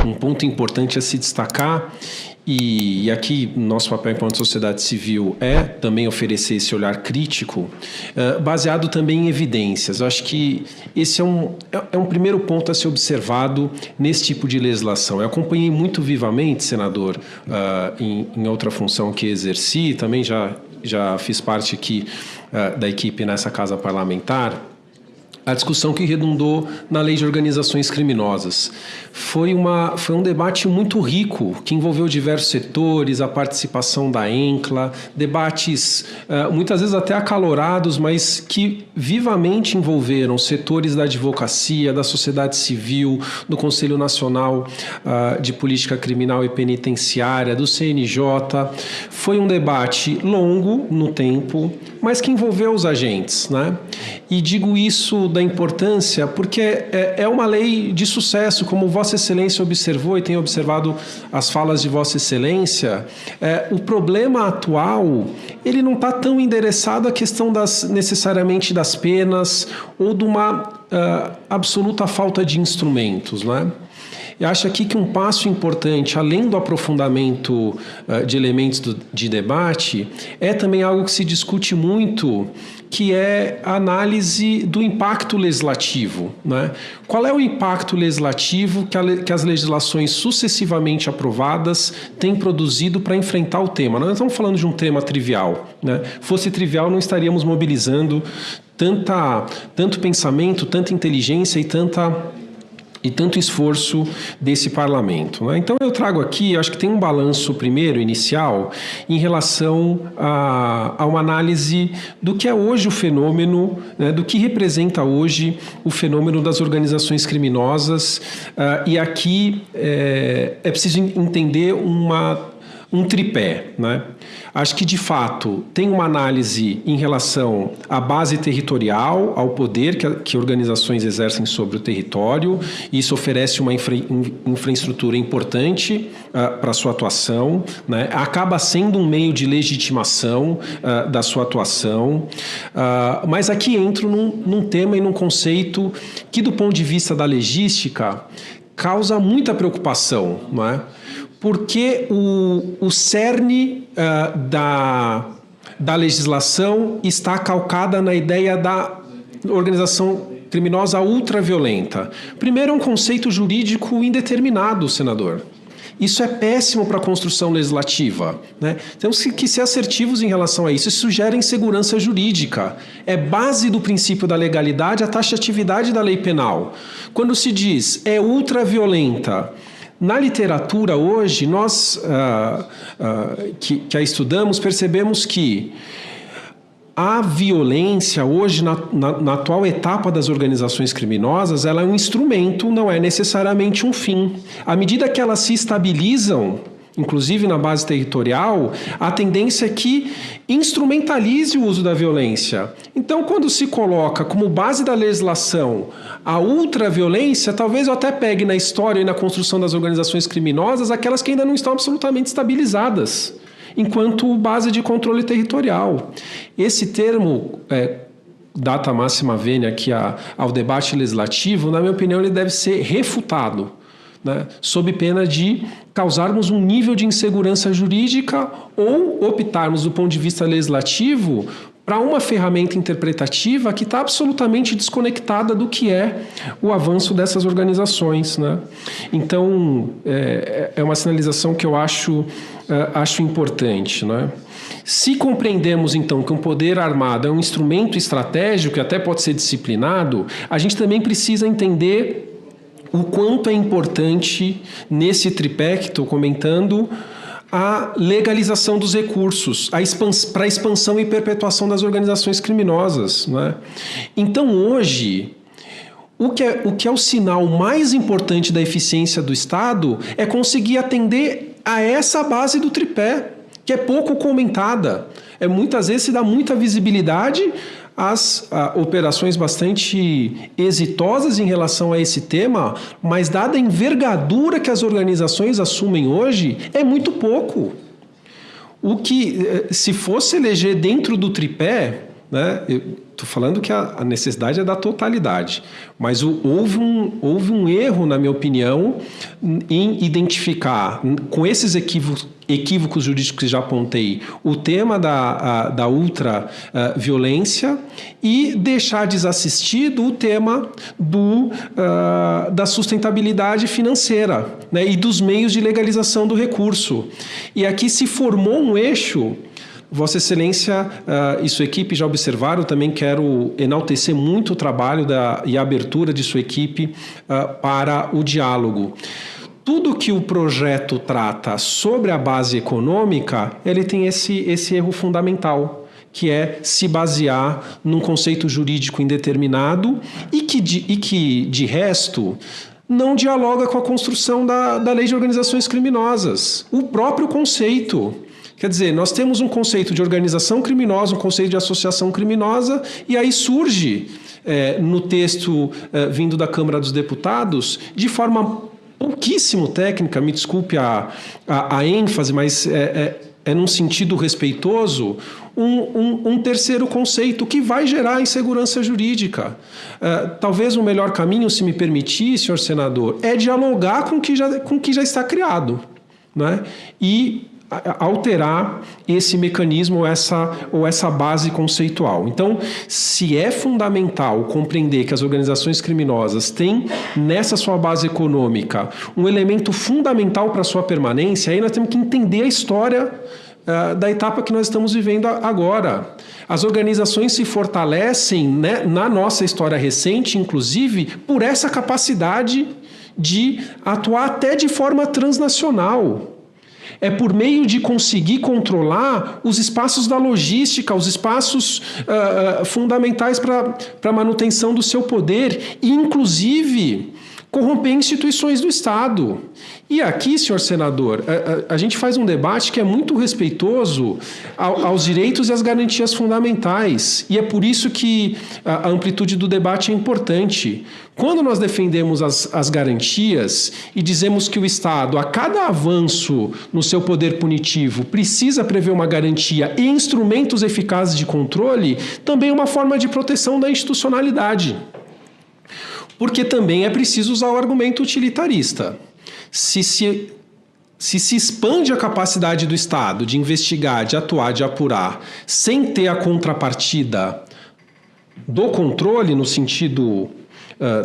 um ponto importante a se destacar, e aqui nosso papel enquanto sociedade civil é também oferecer esse olhar crítico, baseado também em evidências. Eu acho que esse é um primeiro ponto a ser observado nesse tipo de legislação. Eu acompanhei muito vivamente, senador, em outra função que exerci, também já fiz parte aqui da equipe nessa casa parlamentar, a discussão que redundou na lei de organizações criminosas. Foi um debate muito rico, que envolveu diversos setores, a participação da ENCLA, debates muitas vezes até acalorados, mas que vivamente envolveram setores da advocacia, da sociedade civil, do Conselho Nacional de Política Criminal e Penitenciária, do CNJ. Foi um debate longo no tempo, mas que envolveu os agentes, né? E digo isso da importância porque é uma lei de sucesso, como Vossa Excelência observou e tem observado as falas de Vossa Excelência. O problema atual, ele não está tão endereçado à questão necessariamente das penas ou de uma absoluta falta de instrumentos, né? Eu acho aqui que um passo importante, além do aprofundamento de elementos de debate, é também algo que se discute muito, que é a análise do impacto legislativo, né? Qual é o impacto legislativo que as legislações sucessivamente aprovadas têm produzido para enfrentar o tema? Nós não estamos falando de um tema trivial, né? Fosse trivial, não estaríamos mobilizando tanto pensamento, tanta inteligência e tanto esforço desse parlamento, né? Então eu trago aqui, acho que tem um balanço primeiro, inicial, em relação a uma análise do que é hoje o fenômeno, né, do que representa hoje o fenômeno das organizações criminosas, e aqui é preciso entender um tripé, né? Acho que, de fato, tem uma análise em relação à base territorial, ao poder que organizações exercem sobre o território. Isso oferece uma infraestrutura importante para a sua atuação, né? Acaba sendo um meio de legitimação da sua atuação. Mas aqui entro num tema e num conceito que, do ponto de vista da legística, causa muita preocupação, não é? Porque o cerne da legislação está calcada na ideia da organização criminosa ultraviolenta. Primeiro, é um conceito jurídico indeterminado, senador. Isso é péssimo para a construção legislativa, né? Temos que ser assertivos em relação a isso. Isso gera insegurança jurídica. É base do princípio da legalidade a taxatividade da lei penal. Quando se diz é ultraviolenta, na literatura hoje, nós que a estudamos, percebemos que a violência hoje, na atual etapa das organizações criminosas, ela é um instrumento, não é necessariamente um fim. À medida que elas se estabilizam, inclusive na base territorial, a tendência é que instrumentalize o uso da violência. Então, quando se coloca como base da legislação a ultraviolência, talvez eu até pegue na história e na construção das organizações criminosas aquelas que ainda não estão absolutamente estabilizadas, enquanto base de controle territorial. Esse termo, data máxima vênia aqui ao debate legislativo, na minha opinião, ele deve ser refutado, né, sob pena de causarmos um nível de insegurança jurídica ou optarmos, do ponto de vista legislativo, para uma ferramenta interpretativa que está absolutamente desconectada do que é o avanço dessas organizações, né? Então, é uma sinalização que eu acho importante, né? Se compreendemos, então, que um poder armado é um instrumento estratégico que até pode ser disciplinado, a gente também precisa entender o quanto é importante, nesse tripé que estou comentando, a legalização dos recursos para a expansão e perpetuação das organizações criminosas, né? Então, hoje, o que é o sinal mais importante da eficiência do Estado é conseguir atender a essa base do tripé, que é pouco comentada. Muitas vezes se dá muita visibilidade às operações bastante exitosas em relação a esse tema, mas dada a envergadura que as organizações assumem hoje, é muito pouco. O que, se fosse eleger dentro do tripé, né, falando que a necessidade é da totalidade, mas houve um erro, na minha opinião, em identificar, com esses equívocos jurídicos que já apontei, o tema da ultraviolência e deixar desassistido o tema da sustentabilidade financeira, né, e dos meios de legalização do recurso. E aqui se formou um eixo. Vossa Excelência e sua equipe já observaram, também quero enaltecer muito o trabalho e a abertura de sua equipe para o diálogo. Tudo que o projeto trata sobre a base econômica, ele tem esse erro fundamental, que é se basear num conceito jurídico indeterminado e que, de resto, não dialoga com a construção da lei de organizações criminosas. O próprio conceito. Quer dizer, nós temos um conceito de organização criminosa, um conceito de associação criminosa, e aí surge, no texto vindo da Câmara dos Deputados, de forma pouquíssimo técnica, me desculpe a ênfase, mas é num sentido respeitoso, um terceiro conceito que vai gerar insegurança jurídica. Talvez o melhor caminho, se me permitir, senhor senador, é dialogar com o que já está criado, né? E alterar esse mecanismo ou essa base conceitual. Então, se é fundamental compreender que as organizações criminosas têm nessa sua base econômica um elemento fundamental para a sua permanência, aí nós temos que entender a história da etapa que nós estamos vivendo agora. As organizações se fortalecem, né, na nossa história recente, inclusive, por essa capacidade de atuar até de forma transnacional. É por meio de conseguir controlar os espaços da logística, os espaços fundamentais para a manutenção do seu poder e, inclusive, corromper instituições do Estado. E aqui, senhor senador, a gente faz um debate que é muito respeitoso aos direitos e às garantias fundamentais. E é por isso que a amplitude do debate é importante. Quando nós defendemos as garantias e dizemos que o Estado, a cada avanço no seu poder punitivo, precisa prever uma garantia e instrumentos eficazes de controle, também é uma forma de proteção da institucionalidade. Porque também é preciso usar o argumento utilitarista. Se expande a capacidade do Estado de investigar, de atuar, de apurar, sem ter a contrapartida do controle no sentido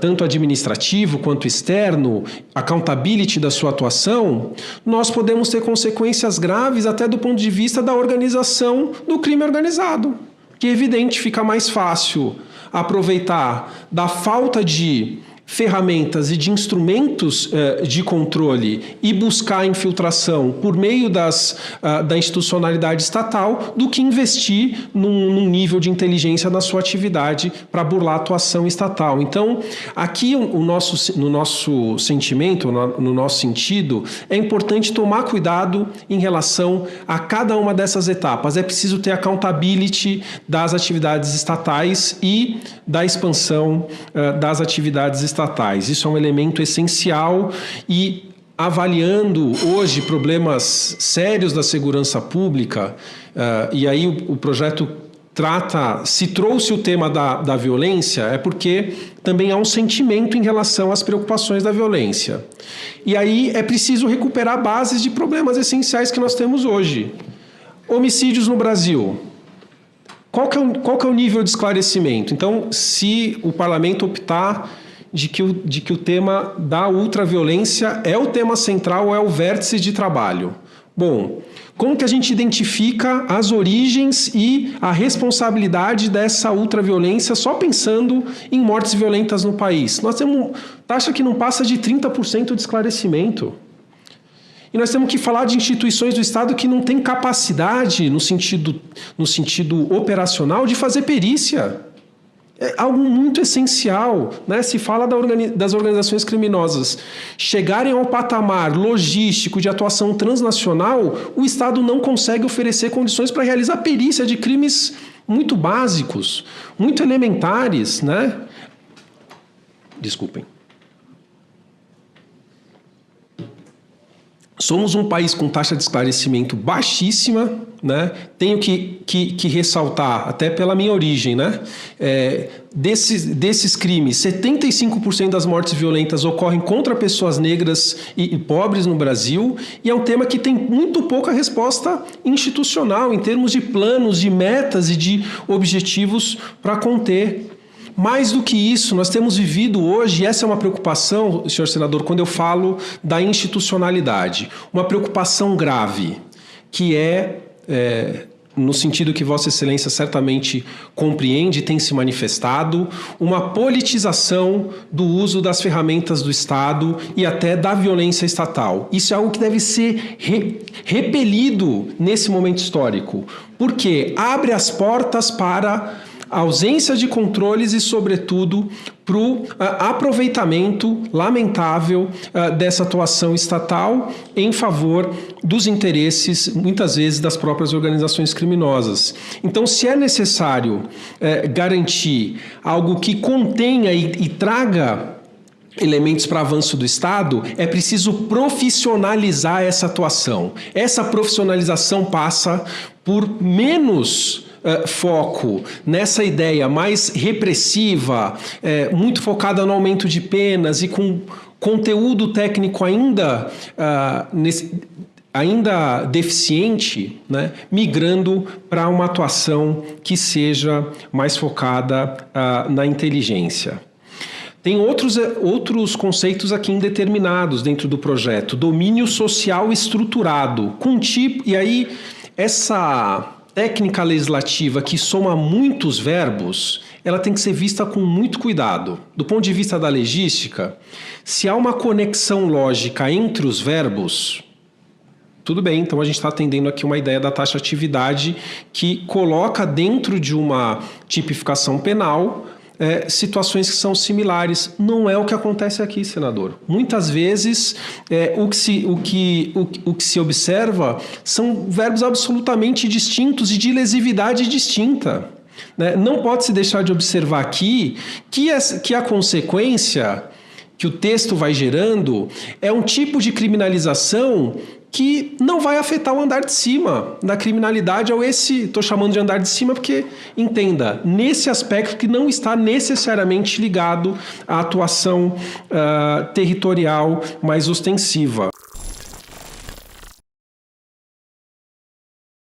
tanto administrativo quanto externo, accountability da sua atuação, nós podemos ter consequências graves até do ponto de vista da organização do crime organizado. Que é evidente, fica mais fácil aproveitar da falta de ferramentas e de instrumentos de controle e buscar a infiltração por meio da institucionalidade estatal do que investir num nível de inteligência na sua atividade para burlar a atuação estatal. Então, aqui no nosso sentimento, no nosso sentido, é importante tomar cuidado em relação a cada uma dessas etapas. É preciso ter accountability das atividades estatais e da expansão das atividades estatais. Isso é um elemento essencial e avaliando hoje problemas sérios da segurança pública, e aí o projeto se trouxe o tema da violência, é porque também há um sentimento em relação às preocupações da violência. E aí é preciso recuperar bases de problemas essenciais que nós temos hoje. Homicídios no Brasil. Qual que é o nível de esclarecimento? Então, se o parlamento optar de que o tema da ultraviolência é o tema central, é o vértice de trabalho. Bom, como que a gente identifica as origens e a responsabilidade dessa ultraviolência só pensando em mortes violentas no país? Nós temos taxa que não passa de 30% de esclarecimento. E nós temos que falar de instituições do Estado que não têm capacidade, no sentido operacional, de fazer perícia. É algo muito essencial, né? Se fala das organizações criminosas chegarem ao patamar logístico de atuação transnacional, o Estado não consegue oferecer condições para realizar perícia de crimes muito básicos, muito elementares, né? Desculpem. Somos um país com taxa de esclarecimento baixíssima, né? Tenho que ressaltar, até pela minha origem, né? Desses crimes, 75% das mortes violentas ocorrem contra pessoas negras e pobres no Brasil, e é um tema que tem muito pouca resposta institucional em termos de planos, de metas e de objetivos para conter. Mais do que isso, nós temos vivido hoje, e essa é uma preocupação, senhor senador, quando eu falo da institucionalidade, uma preocupação grave, que no sentido que Vossa Excelência certamente compreende e tem se manifestado, uma politização do uso das ferramentas do Estado e até da violência estatal. Isso é algo que deve ser repelido nesse momento histórico, porque abre as portas para a ausência de controles e, sobretudo, para o aproveitamento lamentável dessa atuação estatal em favor dos interesses, muitas vezes, das próprias organizações criminosas. Então, se é necessário garantir algo que contenha e traga elementos para avanço do Estado, é preciso profissionalizar essa atuação. Essa profissionalização passa por menos foco nessa ideia mais repressiva, muito focada no aumento de penas e com conteúdo técnico ainda deficiente, né, migrando para uma atuação que seja mais focada na inteligência. Tem outros conceitos aqui indeterminados dentro do projeto. Domínio social estruturado, e aí essa técnica legislativa que soma muitos verbos, ela tem que ser vista com muito cuidado. Do ponto de vista da legística, se há uma conexão lógica entre os verbos, tudo bem, então a gente está atendendo aqui uma ideia da taxatividade que coloca dentro de uma tipificação penal situações que são similares. Não é o que acontece aqui, senador. Muitas vezes o que se observa são verbos absolutamente distintos e de lesividade distinta. Né? Não pode se deixar de observar aqui que a consequência que o texto vai gerando é um tipo de criminalização que não vai afetar o andar de cima da criminalidade, estou chamando de andar de cima porque, entenda, nesse aspecto que não está necessariamente ligado à atuação territorial mais ostensiva.